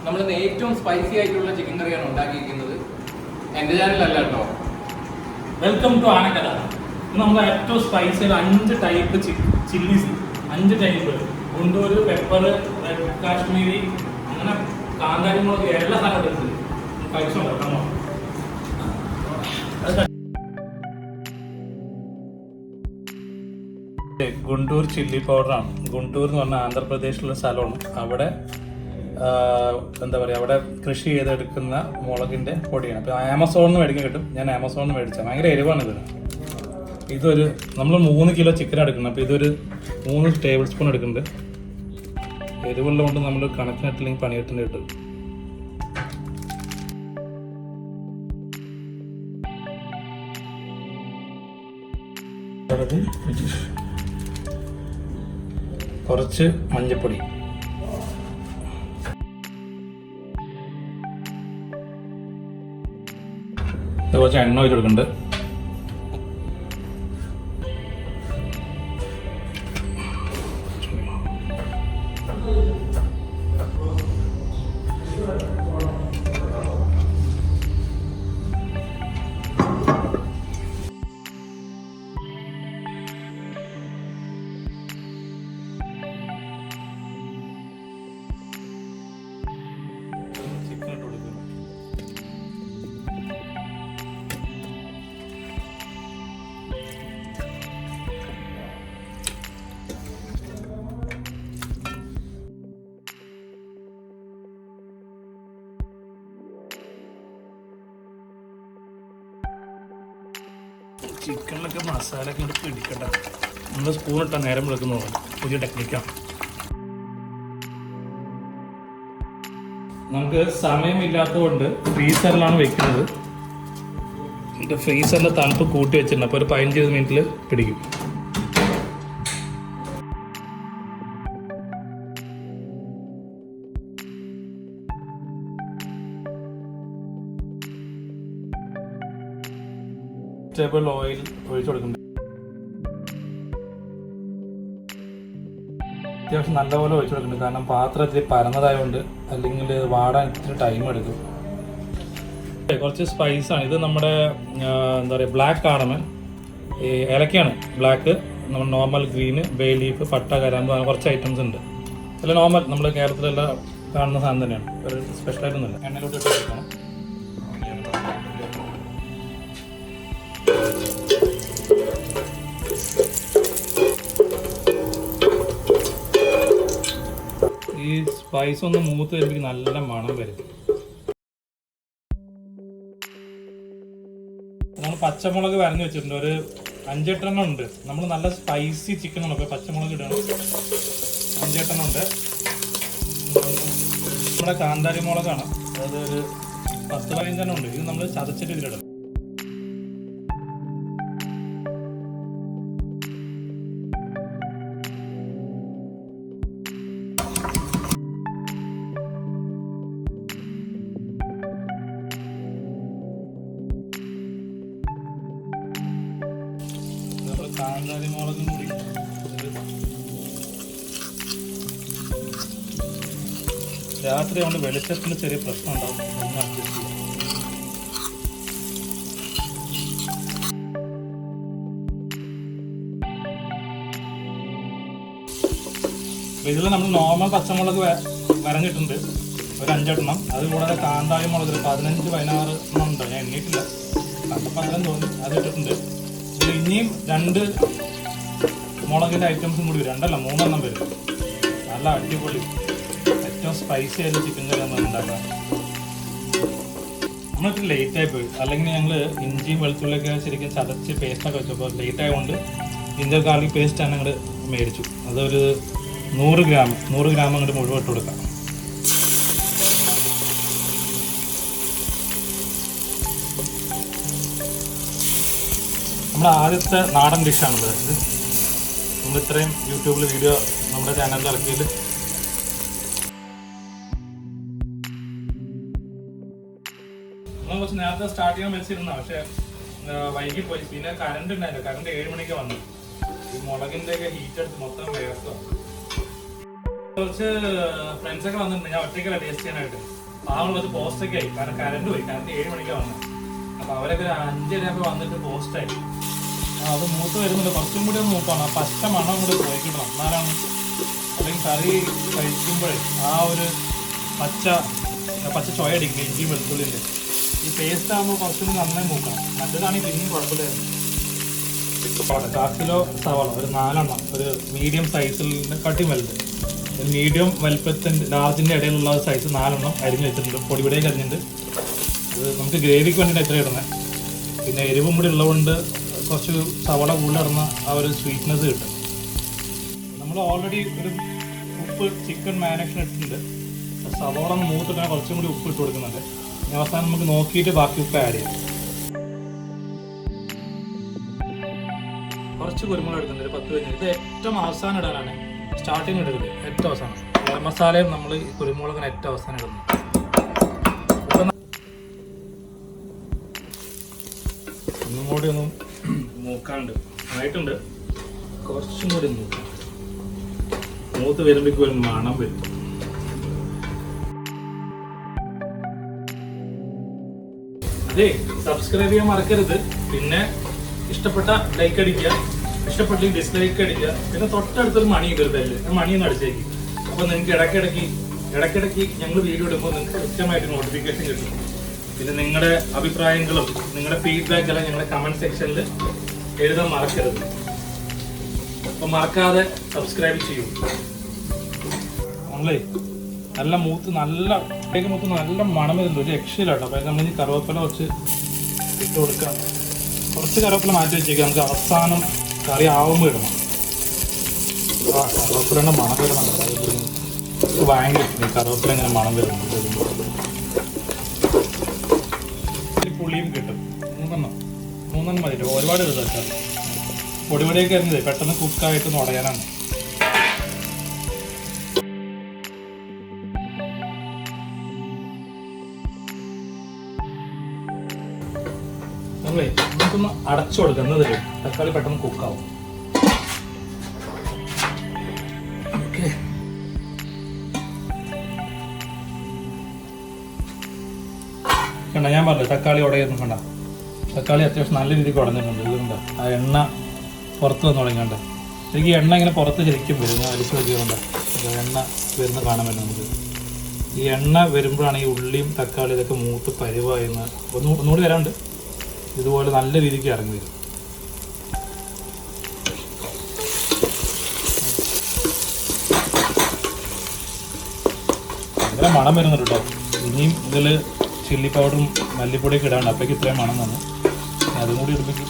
നമ്മൾ ഏറ്റവും സ്പൈസി ആയിട്ടുള്ള ചിക്കൻ കറിയാണ് ഉണ്ടാക്കിയിരിക്കുന്നത്. എൻ്റെ ചാനലല്ല കേട്ടോ. Welcome to Anakkatha. നമ്മൾ ഏറ്റവും spicy 5 type chillies, 5 type Guntur pepper, red Kashmiri, അങ്ങനെ കാന്താരി മുളക് എല്ലാ സാധനവും എടുത്ത് കഴിച്ചോളാം. ഗുണ്ടൂർ ചില്ലി പൗഡറാണ്. ഗുണ്ടൂർ എന്ന് പറഞ്ഞാൽ ആന്ധ്രാപ്രദേശിലുള്ള സ്ഥലമാണ്. അവിടെ എന്താ പറയുക, അവിടെ കൃഷി ചെയ്തെടുക്കുന്ന മുളകിൻ്റെ പൊടിയാണ്. അപ്പോൾ ആമസോണിൽ നിന്ന് മേടിക്കാൻ കിട്ടും. ഞാൻ ആമസോണിൽ നിന്ന് മേടിച്ചാൽ ഭയങ്കര എരിവാണ് ഇതിന്. ഇതൊരു നമ്മൾ 3 കിലോ ചിക്കൻ എടുക്കുന്നത്. അപ്പോൾ ഇതൊരു 3 ടേബിൾ സ്പൂൺ എടുക്കുന്നുണ്ട്. എരിവുള്ളതുകൊണ്ട് നമ്മൾ കണക്കിനിട്ടില്ലെങ്കിൽ പണിയിട്ടുണ്ട് കിട്ടും. കുറച്ച് മഞ്ഞൾപ്പൊടി, കുറച്ച് എണ്ണ ഒഴിച്ച് കൊടുക്കുന്നുണ്ട്. ചിക്കനിലൊക്കെ മസാല ഒക്കെ ഇങ്ങോട്ട് പിടിക്കണ്ട. നമ്മൾ സ്പൂൺ ഇട്ടാൽ നേരം വെളുക്കുന്ന പുതിയ ടെക്നിക്കാണ്. നമുക്ക് സമയമില്ലാത്തത് കൊണ്ട് ഫ്രീസറിലാണ് വെക്കുന്നത്. എന്നിട്ട് ഫ്രീസറിൻ്റെ തണുപ്പ് കൂട്ടി വെച്ചിട്ടുണ്ട്. അപ്പോൾ ഒരു 15 മിനിറ്റിൽ പിടിക്കും. വെജിറ്റബിൾ ഓയിൽ ഒഴിച്ചു കൊടുക്കുന്നുണ്ട്. അത്യാവശ്യം നല്ലപോലെ ഒഴിച്ചു കൊടുക്കുന്നുണ്ട്. കാരണം പാത്രം ഇത്തിരി പരന്നതായതുകൊണ്ട് അല്ലെങ്കിൽ വാടാൻ ഇത്തിരി ടൈം എടുക്കും. കുറച്ച് സ്പൈസാണ് ഇത്. നമ്മുടെ എന്താ പറയുക, ബ്ലാക്ക് കാർഡമൻ, ഈ ഏലക്കയാണ് ബ്ലാക്ക്, നമ്മൾ നോർമൽ ഗ്രീന്, ബേ ലീഫ്, പട്ട, കരാമ്പ്, കുറച്ച് ഐറ്റംസ് ഉണ്ട്. അല്ല നോർമൽ നമ്മൾ കേരളത്തിലെല്ലാം കാണുന്ന സാധനം തന്നെയാണ്. ഒരു സ്പെഷ്യലായിട്ടൊന്നുമില്ല. എണ്ണയിലോട്ട് ഇട്ട് കൊടുക്കണം. ഈ സ്പൈസ് ഒന്ന് മൂത്ത് വരുമ്പോൾ നല്ല മണം വരും. നമ്മൾ പച്ചമുളക് വരഞ്ഞ് വെച്ചിട്ടുണ്ട്. ഒരു 5-8 എണ്ണം ഉണ്ട്. നമ്മൾ നല്ല സ്പൈസി ചിക്കനാണ്. അപ്പോൾ പച്ചമുളക് ഇടണം. 5-8 എണ്ണം ഉണ്ട്. നമ്മുടെ കാന്താരി മുളകാണ്. അതായത് ഒരു 10-15 എണ്ണം ഉണ്ട്. ഇത് നമ്മൾ ചതച്ചിട്ട് ഇതിലിടണം. കാന്താരി മുളകും കൂടി രാത്രി കൊണ്ട് വെളിച്ചത്തിന് ചെറിയ പ്രശ്നം ഉണ്ടാവും. ഒന്ന് അഡ്ജസ്റ്റ് ചെയ്യാം. ഇതിൽ നമ്മൾ നോർമൽ പച്ചമുളക് വരഞ്ഞിട്ടുണ്ട് ഒരു 5 എണ്ണം. അതുകൂടാതെ കാന്താരി മുളക് 15-16 എണ്ണം ഉണ്ട്. ഞാൻ എണ്ണീട്ടില്ല, കണ്ടപ്പോൾ അത്രയും തോന്നി. അത് ഇട്ടിട്ടുണ്ട്. ഇനിയും 2 മുളകിൻ്റെ ഐറ്റംസും കൂടി വരും. 2 അല്ല 3 എണ്ണം വരും. നല്ല അടിപൊളി ഏറ്റവും സ്പൈസി ആയിട്ട് ചിക്കൻ കറി നമ്മൾ ഉണ്ടാക്കാം. നമ്മളിപ്പോൾ ലേറ്റായി പോയി. അല്ലെങ്കിൽ ഞങ്ങൾ ഇഞ്ചിയും വെളുത്തുള്ളിയൊക്കെ ശരിക്കും ചതച്ച് പേസ്റ്റൊക്കെ വെച്ചപ്പോൾ ലേറ്റ് ആയതുകൊണ്ട് ജിഞ്ചർ ഗാർലിക് പേസ്റ്റാണ് ഞങ്ങൾ മേടിച്ചു. അതൊരു 100 ഗ്രാം അങ്ങോട്ട് മുഴുവൻ ഇട്ട് കൊടുക്കാം. നമ്മുടെ ആദ്യത്തെ നാടൻ ഡിഷാണിത്. നമ്മൾ ഇത്രയും യൂട്യൂബിൽ വീഡിയോ നമ്മുടെ ചാനലിൽ ഇറക്കിയിട്ട് നമ്മൾ കുറച്ച് നേരത്തെ സ്റ്റാർട്ട് ചെയ്യാൻ വെച്ചിരുന്ന, പക്ഷേ വൈകി പോയി. പിന്നെ കറണ്ട് ഉണ്ടായില്ല. കറണ്ട് 7 മണിക്ക് വന്നു. ഈ മുളകിൻ്റെ ഒക്കെ ഹീറ്റ് എടുത്ത് മൊത്തം വേർക്കുക. കുറച്ച് ഫ്രണ്ട്സൊക്കെ വന്നിട്ടുണ്ട്. ഞാൻ ഒറ്റയ്ക്കല്ല ടേസ്റ്റ് ചെയ്യാനായിട്ട്. പാവം കുറച്ച് പോസ്റ്റൊക്കെ ആയി. കാരണം കറണ്ട് പോയി. കറണ്ട് 7 മണിക്കാണ് വന്നത്. അപ്പോൾ അവരൊക്കെ ഒരു 5:30 വന്നിട്ട് പോസ്റ്റായി. അത് മൂത്ത് വരുന്നുണ്ട്. കുറച്ചും കൂടി ഒന്ന് മൂപ്പാണ്. ആ പച്ച മണം കൂടി പോയി കിട്ടണം. എന്നാലാണ് അല്ലെങ്കിൽ കറി കഴിക്കുമ്പോഴേ ആ ഒരു പച്ച ചോയ അടിക്കും. ഇഞ്ചി വെളുത്തുള്ളിൻ്റെ ഈ പേസ്റ്റ് ആകുമ്പോൾ കുറച്ചും കൂടി നന്നായി മൂക്കണം. മറ്റേതാണെങ്കിൽ പിന്നെയും കുഴപ്പമില്ലായിരുന്നു. 1/4 കിലോ സവാള ഒരു 4 എണ്ണം, ഒരു മീഡിയം സൈസിൽ കട്ടി വലുത്, ഒരു മീഡിയം വലുപ്പത്തിൻ്റെ ലാർജിൻ്റെ ഇടയിലുള്ള സൈസ് 4 എണ്ണം അരിഞ്ഞ് വെച്ചിട്ടുണ്ട്. പൊടിപൊടിയൊക്കെ അരിഞ്ഞിട്ട് അത് നമുക്ക് ഗ്രേവിക്ക് വേണ്ടിയിട്ട് എത്ര ഇടുന്നത്. പിന്നെ എരിവും കൂടി ഉള്ളതുകൊണ്ട് കുറച്ച് സവാള കൂടുതൽ ഇടുന്ന ആ ഒരു സ്വീറ്റ്നെസ് കിട്ടും. നമ്മൾ ഓൾറെഡി ഒരു ഉപ്പ് ചിക്കൻ മാരിനേഷൻ ഇട്ടിട്ടുണ്ട്. സവാള മൂത്തിട്ടാൽ കുറച്ചും കൂടി ഉപ്പ് ഇട്ട് കൊടുക്കുന്നുണ്ട്. അവസാനം നമുക്ക് നോക്കിയിട്ട് ബാക്കി ഉപ്പ് ആഡ് ചെയ്യാം. കുറച്ച് കുരുമുളക് എടുക്കുന്നുണ്ട്, 10 കഴിഞ്ഞ്. ഇത് ഏറ്റവും അവസാനം ഇടാനാണ്, സ്റ്റാർട്ടിങ് ഇടരുത്, ഏറ്റവും അവസാനം. ഗരം മസാലയും നമ്മൾ ഈ കുരുമുളകിന് ഏറ്റവും അവസാനം ഇടുന്നു. ഒന്നും കൂടി ഒന്നും മൂക്കാണ്ട് ആയിട്ടുണ്ട്. കുറച്ചും കൂടി മൂത്ത് വരുമ്പോഴേക്കും ഒരു മണം വരും. അതെ, സബ്സ്ക്രൈബ് ചെയ്യാൻ മറക്കരുത്. പിന്നെ ഇഷ്ടപ്പെട്ട ലൈക്ക് അടിക്കുക, ഇഷ്ടപ്പെട്ടെങ്കിൽ ഡിസ്ലൈക്ക് അടിക്കുക. പിന്നെ തൊട്ടടുത്തൊരു മണി ഇടരുതല്ലേ, മണിയൊന്ന് അടിച്ചേക്ക്. അപ്പോൾ നിങ്ങൾക്ക് ഇടയ്ക്കിടയ്ക്ക് ഞങ്ങൾ വീഡിയോ ഇടുമ്പോൾ നിങ്ങൾക്ക് കൃത്യമായിട്ട് നോട്ടിഫിക്കേഷൻ കിട്ടും. പിന്നെ നിങ്ങളുടെ അഭിപ്രായങ്ങളും നിങ്ങളുടെ ഫീഡ്ബാക്ക് എല്ലാം ഞങ്ങളുടെ കമൻറ്റ് സെക്ഷനിൽ എഴുതാൻ മറക്കരുത്. അപ്പോൾ മറക്കാതെ സബ്സ്ക്രൈബ് ചെയ്യൂ. നമ്മളേ നല്ല മൂത്ത് നല്ല മണം വരുന്നുണ്ട്. ഒരു രക്ഷയിലാട്ടോ. അപ്പോൾ നമ്മൾ ഈ കറിവേപ്പില കുറച്ച് ഇട്ട് കൊടുക്കാം. കുറച്ച് കറിവേപ്പില മാറ്റി വെച്ചേക്കാം. നമുക്ക് അവസാനം കറി ആവുമ്പോൾ ഇടണം. കറിവേപ്പിലയുടെ മണം വരുന്നുണ്ട്. ഭയങ്കര ഇഷ്ടം കറിവേപ്പില ഇങ്ങനെ മണം വരുന്നുണ്ട്. പുളിയും കിട്ടും. 3 മതി. ഒരുപാട് ഇടും. പൊടിപൊടിയൊക്കെ വരുന്നത് പെട്ടെന്ന് കുക്കായിട്ട് ഉടയാനാണ്. നമ്മളേ നമുക്കൊന്ന് അടച്ചു കൊടുക്കുന്നത് തക്കാളി പെട്ടെന്ന് കുക്കാവും. ഓക്കെ, കണ്ട ഞാൻ പറഞ്ഞു തക്കാളി ഉടയൊന്നും കണ്ട. തക്കാളി അത്യാവശ്യം നല്ല രീതിക്ക് ഉടഞ്ഞിട്ടുണ്ട്. ഇതുകൊണ്ട് ആ എണ്ണ പുറത്ത് വന്ന് തുടങ്ങിയുണ്ട്. എനിക്ക് എണ്ണ ഇങ്ങനെ പുറത്ത് ശരിക്കും വരും. ഞാൻ അടിച്ചു നോക്കിയതുകൊണ്ട് എണ്ണ വരുന്ന കാണാൻ പറ്റും നമുക്ക്. ഈ എണ്ണ വരുമ്പോഴാണ് ഈ ഉള്ളിയും തക്കാളി ഇതൊക്കെ മൂത്ത് പരിവായെന്ന് ഒന്നുകൂടി വരാണ്ട് ഇതുപോലെ നല്ല രീതിക്ക് ഇറങ്ങി വരും. ഭയങ്കര മണം വരുന്നുണ്ട് കേട്ടോ. ഇനിയും ഇതിൽ ചില്ലി പൗഡറും മല്ലിപ്പൊടിയൊക്കെ ഇടാണ്ട്. അപ്പോഴേക്ക് ഇത്രയും മണം വന്നു. അതും കൂടി ഇടുമ്പോഴേക്കും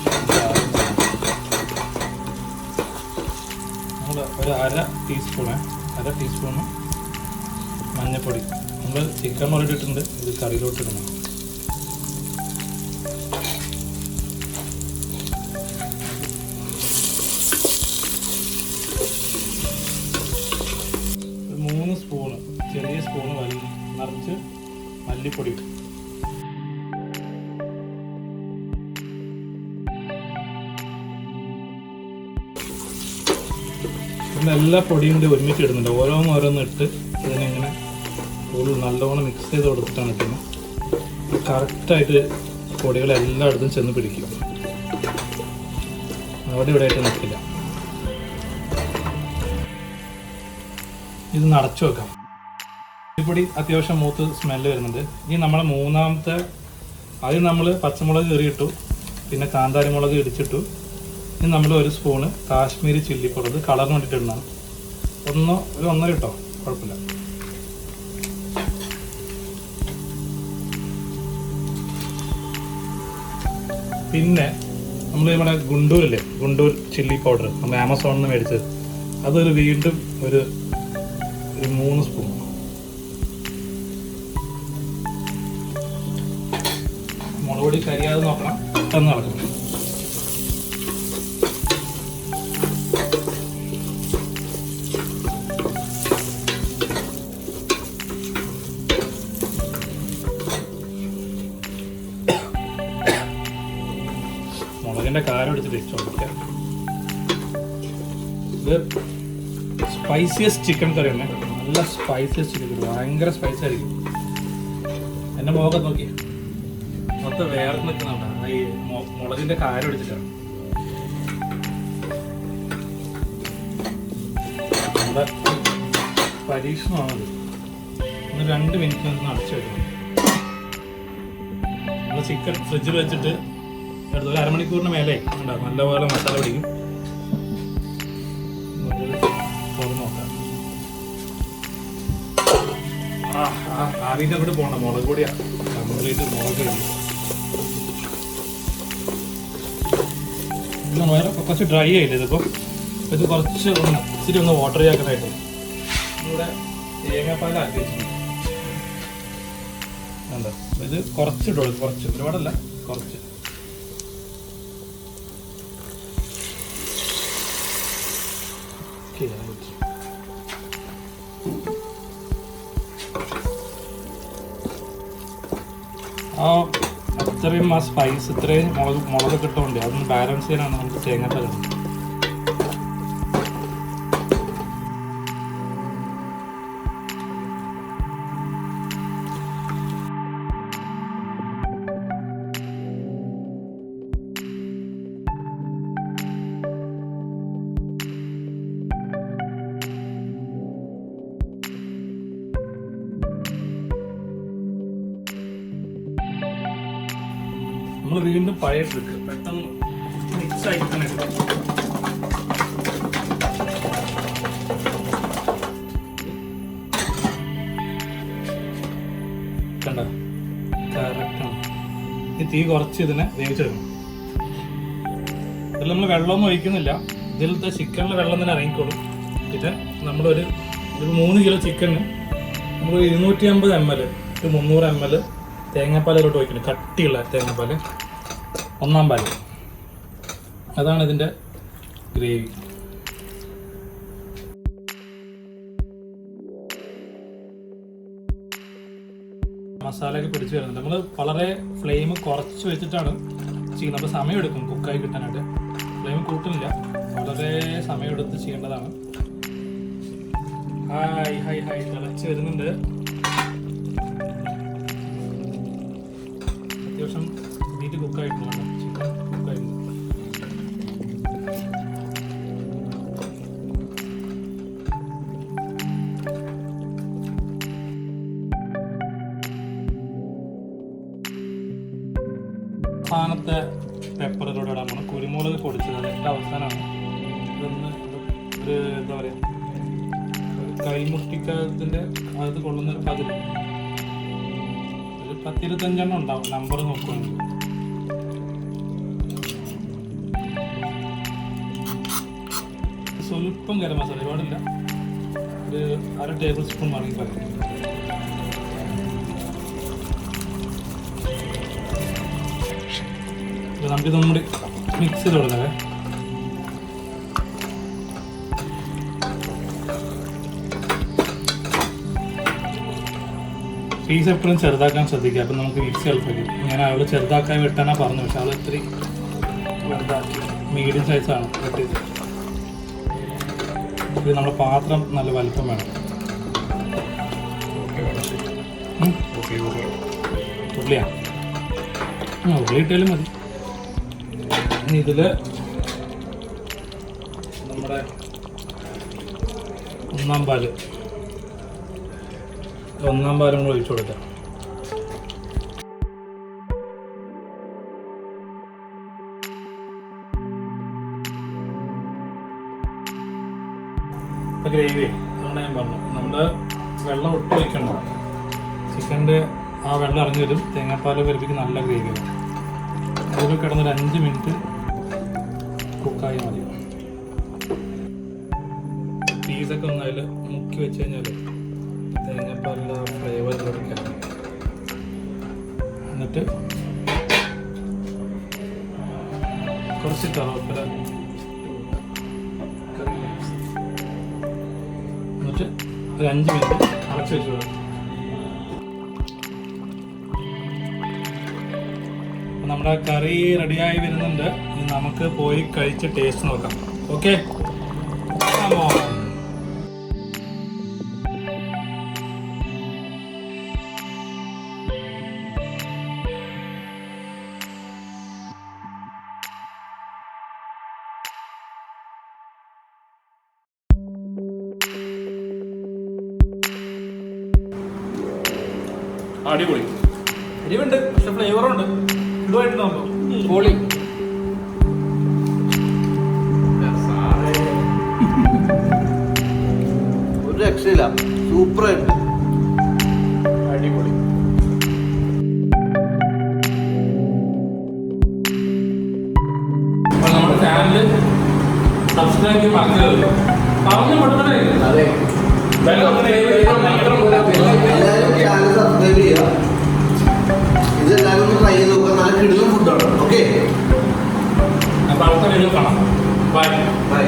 നമ്മൾ ഒരു അര ടീസ്പൂണ് മഞ്ഞൾപ്പൊടി. നമ്മൾ ചിക്കൻ മുളക് ഇട്ടിട്ടുണ്ട്. ഇത് കറിയിലോട്ട് ഇടണം. ഒരു 3 സ്പൂണ്, ചെറിയ സ്പൂണ് നിറച്ച് മല്ലിപ്പൊടി ഇട്ടു. എല്ലാ പൊടിയും കൂടി ഒരുമിച്ച് ഇടുന്നുണ്ട്. ഓരോന്ന് ഇട്ട് ഇതിനെങ്ങനെ നല്ലോണം മിക്സ് ചെയ്ത് കൊടുത്തിട്ടാണ് ഇട്ടുന്നത്. കറക്റ്റായിട്ട് പൊടികളെല്ലായിടത്തും ചെന്ന് പിടിക്കും. ഇവിടെ ആയിട്ട് നിൽക്കില്ല. ഇത് നടച്ചു വെക്കാം. പൊടി അത്യാവശ്യം മൂത്ത് സ്മെല്ല് വരുന്നുണ്ട്. ഇനി നമ്മൾ ആദ്യം നമ്മൾ പച്ചമുളക് കീറിയിട്ടു, പിന്നെ കാന്താരി മുളക് ഇടിച്ചിട്ടു. ഇനി നമ്മൾ 1 സ്പൂണ് കാശ്മീരി ചില്ലി പൗഡർ കളറിന് വേണ്ടിയിട്ട് ഇടണം. ഒരു 1.5 ഇട്ടോ, കുഴപ്പമില്ല. പിന്നെ നമ്മൾ നമ്മുടെ ഗുണ്ടൂർ ചില്ലി പൗഡർ നമ്മൾ ആമസോണിൽ നിന്ന് മേടിച്ചത്, അതൊരു വീണ്ടും ഒരു 3 സ്പൂൺ. മുളക് പൊടി കരിയാതെ നോക്കണം, പെട്ടെന്ന് നടക്കണം. മുളകിൻ്റെ കാരം എടുത്തിട്ട് ചോദിക്കാം. ഇത് സ്പൈസിയസ്റ്റ് ചിക്കൻ കറിയാണ്. നല്ല സ്പൈസി ചിക്കൻ, ഭയങ്കര സ്പൈസി ആയിരിക്കും. എൻ്റെ മുഖം നോക്കി മൊത്തം വേറെ നിൽക്കുന്നുണ്ട്, ഈ മുളകിൻ്റെ കാരം അടിച്ചിട്ടാണ്. നമ്മുടെ പരീക്ഷണമാണത്. ഒന്ന് 2 മിനിറ്റ് ഒന്ന് അടച്ചു വെക്കണം. നമ്മൾ ചിക്കൻ ഫ്രിഡ്ജിൽ വെച്ചിട്ട് എടുത്ത് ഒരു അരമണിക്കൂറിന് മേലെ ഉണ്ടാകും, നല്ലപോലെ മസാല പിടിക്കും. തുറന്ന് നോക്കാം. ആദ്യം അങ്ങോട്ട് പോകണം, മുളക് പൊടിയാണ് കംപ്ലീറ്റ് മുളക് പൊടി. കുറച്ച് ഡ്രൈ ആയില്ലേ ഇതിപ്പോൾ, ഇത് കുറച്ച് ഇച്ചിരി ഒന്ന് വാട്ടർ ആക്കാനായിട്ട് ഇവിടെ തേങ്ങാപ്പാലാക്കി വെച്ചിട്ടുണ്ട്. എന്താ ഇത് കുറച്ച് ഇട്ടോളൂ, കുറച്ച്, ഒരുപാടല്ല, കുറച്ച്. അത്രയും ആ സ്പൈസ്, ഇത്രയും മുളകൊക്കെ ഇട്ടുകൊണ്ട് അതൊന്ന് ബാലൻസ് ചെയ്യാനാണ് നമുക്ക് തേങ്ങാപ്പാൽ. നമ്മൾ വീണ്ടും പഴയ ട്രിക്ക്, പെട്ടെന്ന് മിക്സ് ആയിട്ട് തന്നെ എടുക്കും. കണ്ട കറക്റ്റാണ്. ഈ തീ കുറച്ച് ഇതിനെ വേവിച്ചെടുക്കണം. ഇതിൽ നമ്മൾ വെള്ളമൊന്നും ഒഴിക്കുന്നില്ല, ഇതിലത്തെ ചിക്കനിൽ വെള്ളം തന്നെ ഇറങ്ങിക്കോളും. ഇത് നമ്മളൊരു 3 കിലോ ചിക്കന് നമ്മൾ 250 ml 300 ml തേങ്ങാപ്പാലോട്ട് ഒഴിക്കണം. കട്ടിയുള്ള തേങ്ങാപ്പാൽ, 1-ാം പാൽ. അതാണ് ഇതിൻ്റെ ഗ്രേവി. മസാലയൊക്കെ പിടിച്ച് വരുന്നുണ്ട്. നമ്മൾ വളരെ ഫ്ലെയിം കുറച്ച് വെച്ചിട്ടാണ് ചെയ്യുന്നത്. അപ്പോൾ സമയമെടുക്കും കുക്കായി കിട്ടാനായിട്ട്. ഫ്ലെയിം കൂട്ടുന്നില്ല, വളരെ സമയമെടുത്ത് ചെയ്യേണ്ടതാണ്. ഹായ് തിളച്ച് വരുന്നുണ്ട്. അത്യാവശ്യം മീറ്റ് കുക്കായിട്ടുണ്ട്, ചിക്കൻ കുക്കായിട്ടുണ്ട്. അവസാനത്തെ പെപ്പറിലൂടെ ഇടാൻ പോകണം. കുരുമുളക് പൊടിച്ചത് അതിൻ്റെ അവസാനമാണ്. ഇതൊന്ന് ഒരു എന്താ പറയുക, കൈമുട്ടിക്കത്തിൻ്റെ അത് കൊള്ളുന്നൊരു 10-25 ഉണ്ടാവും, നമ്പർ നോക്കുകയാണെങ്കിൽ. സ്വല്പം ഗരം മസാല, ഒരുപാടില്ല, ഒരു 1/2 ടേബിൾ സ്പൂൺ വേണമെങ്കിൽ പറയാം. നമുക്കിതൊന്നും കൂടി മിക്സ് ചെയ്ത് കൊടുക്കാം. പീസ് എപ്പോഴും ചെറുതാക്കാൻ ശ്രദ്ധിക്കുക, അപ്പം നമുക്ക് മിക്സ് എളുപ്പമായിരിക്കും. ഞാൻ അവൾ ചെറുതാക്കാൻ വെട്ടാനാണ് പറഞ്ഞു, പക്ഷെ അവൾ ഇത്തിരി വലുതാക്കി, മീഡിയം സൈസാണ് വെട്ടിയത്. ഇത് നമ്മുടെ പാത്രം നല്ല വലിപ്പം വേണം. ഉള്ളിയാ, ഉള്ളി ഇട്ടാലും മതി. ഇതിൽ നമ്മുടെ 1-ാം പാല് കൂടെ ഒഴിച്ചു കൊടുക്കാം. ഇപ്പം ഗ്രേവി അതുകൊണ്ട് ഞാൻ പറഞ്ഞു, നമ്മൾ വെള്ളം ഒട്ടും ഒഴിക്കണ്ട. ചിക്കൻ്റെ ആ വെള്ളം ഇറങ്ങി വരും, തേങ്ങാപ്പാൽ വരുമ്പോഴേക്കും നല്ല ഗ്രേവി വരും. അതിൽ കിടന്നൊരു 5 മിനിറ്റ് കുക്കായി മതി. പീസൊക്കെ ഒന്ന് അതിൽ മുക്കി വെച്ച് കഴിഞ്ഞാൽ തേങ്ങാപ്പാലിൻ്റെ ഫ്ലേവർ കൊടുക്കാം. എന്നിട്ട് കുറച്ച് കറിവേപ്പില, എന്നിട്ട് ഒരു 5 മിനിറ്റ് അടച്ച് വെച്ച് കൊടുക്കും. നമ്മുടെ കറി റെഡിയായി വരുന്നുണ്ട്. ഇനി നമുക്ക് പോയി കഴിച്ച് ടേസ്റ്റ് നോക്കാം. ഓക്കെ. അടിപൊളി. എരിവുണ്ട്, പക്ഷെ ഫ്ലേവറുണ്ട്. ഇതുമായിട്ടുണ്ടാകുമ്പോ പൊളി. ഒരു രക്ഷയില്ല, സൂപ്പറായിട്ട് അടിപൊളി. അപ്പോൾ നമ്മുടെ ചാനൽ സബ്സ്ക്രൈബ് ചെയ്യാൻ മറക്കരുത്. പറഞ്ഞു കൊടുക്കണേ. അതെ. എല്ലാവരും ചാനൽ സബ്സ്ക്രൈബ് ചെയ്യുക. ഇതെല്ലാവരും ഒന്ന് ട്രൈ ചെയ്ത് നോക്കുക. നല്ല കിടിലൻ ഫുഡാണ്. ഓക്കെ, അപ്പോൾ അടുത്ത വീഡിയോ കാണാം. ബൈ. ബൈ.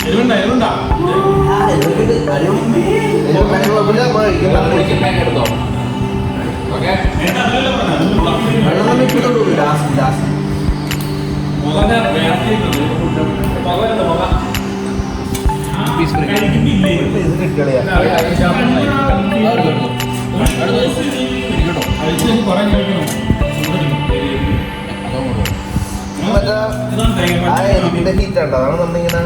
എരിവുണ്ടാ? എരിവുണ്ടാ? എടുത്തോ. ഓക്കെ. മുഖത്തെ വേർത്തിട്ടുണ്ട്. മുഖം മുഖം പീസ് കുറെ കഴിക്കണം. ഹീറ്റ് ഉണ്ടോ? അതാണ് നമ്മളിങ്ങനെ